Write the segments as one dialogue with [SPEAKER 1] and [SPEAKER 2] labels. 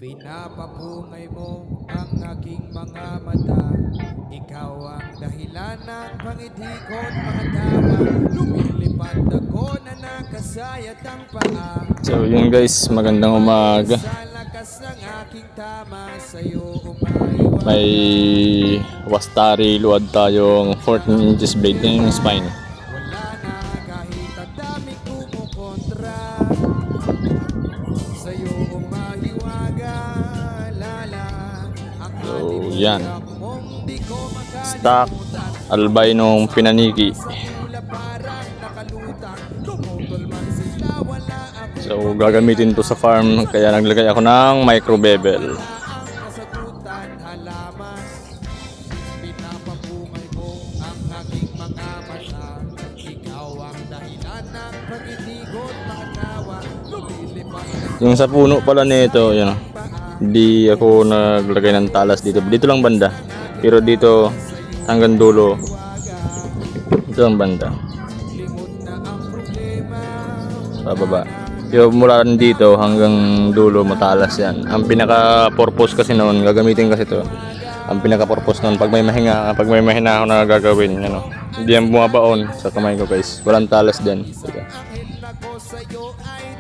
[SPEAKER 1] Pinapapungay mo ang aking mga mata. Ikaw ang dahilan ng pangidikot mga tawa. Lumilipad ako na nakasayat ang paa.
[SPEAKER 2] So yun guys, magandang umaga.
[SPEAKER 1] Sa lakas ng aking tama sa'yo umaiwan.
[SPEAKER 2] May wastari luwad tayong 14 inches blade yung spine.
[SPEAKER 1] Wala na kahit ang daming kumukontra. Sa'yo umahiwaga, lala. Ang
[SPEAKER 2] So yan,
[SPEAKER 1] mong di ko
[SPEAKER 2] stock albino pinaniki.
[SPEAKER 1] makakula parang nakalutang. Tumutol man sila, wala ako.
[SPEAKER 2] So gagamitin to sa farm, kaya naglagay ako ng micro bevel.
[SPEAKER 1] Kasagutan, halaman. Pinapapungay mo ang aking mga mata. Ikaw ang dahilan ng pag-itigot, mga tawa. Lumilipad
[SPEAKER 2] Yung sa puno pala nito, yun. Hindi ako naglagay ng talas dito. Dito lang banda. Pero dito hanggang dulo. Ito ang banda. Pababa. Yung mula dito hanggang dulo matalas yan. Ang pinaka-purpose kasi noon, gagamitin kasi to. Ang pinaka-purpose noon, pag may mahina ako na gagawin, ano. Hindi yan bumabaon sa kamay ko guys. Walang talas dyan.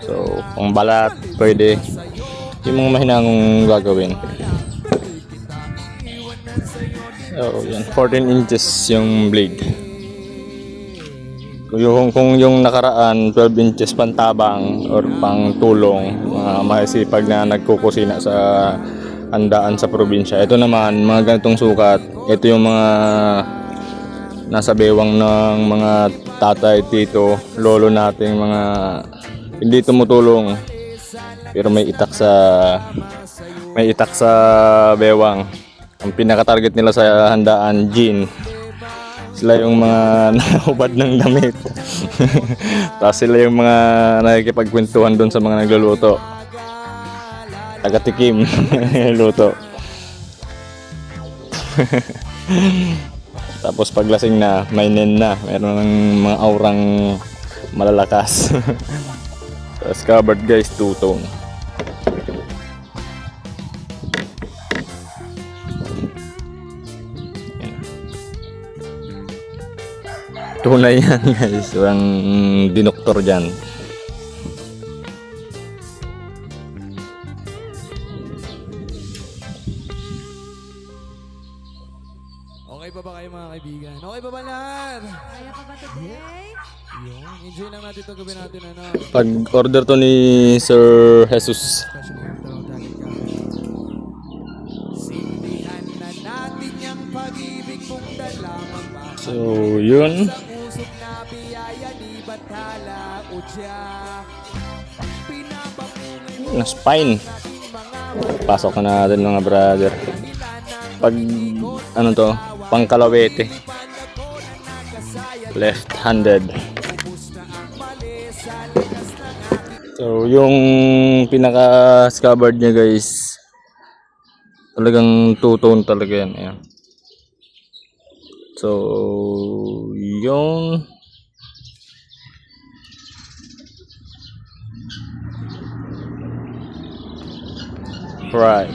[SPEAKER 2] So, pang balat, pwede. Yung mga mahinangong gagawin. So, yan. 14 inches yung blade. Kung yung nakaraan 12 inches pantabang or pang tulong, mga masipag na nagkukusina sa handaan sa probinsya. Ito naman, mga ganitong sukat. Ito yung mga nasa bewang ng mga tatay, tito, lolo nating mga hindi tumutulong. Pero may itak sa bewang. Ang pinaka-target nila sa handaan, gin. Sila yung mga nahubad ng damit. Tapos sila yung mga nakikipagkwentuhan doon sa mga nagluluto. Taga-tikim luto. Tapos paglasing na, may nen na. Meron ng mga aurang malalakas. Tapos covered guys, two-tone. Tunay yan guys, walang dinoktor dyan.
[SPEAKER 1] Okay pa ba kayo mga kaibigan? Okay pa ba lahat?
[SPEAKER 3] Kaya pa ba today?
[SPEAKER 1] Yun. Enjoy lang natin itong gabi natin. Ano?
[SPEAKER 2] Pag-order to ni Sir Jesus.
[SPEAKER 1] Especially yung dalawang talent ka. Sindihan na natin yung pag-ibig mong dalamang baka.
[SPEAKER 2] So, yun.
[SPEAKER 1] Sa usok na biyaya ni Bathala o Jack. Pinapapungay mo
[SPEAKER 2] Na spine.
[SPEAKER 1] aking mga
[SPEAKER 2] Pasok na natin mga brother. Pag, ano to, pangkalawete. Left-handed. So, yung pinaka-scabbard niya guys, talagang two-tone talaga yan. Ayan. So, yung right.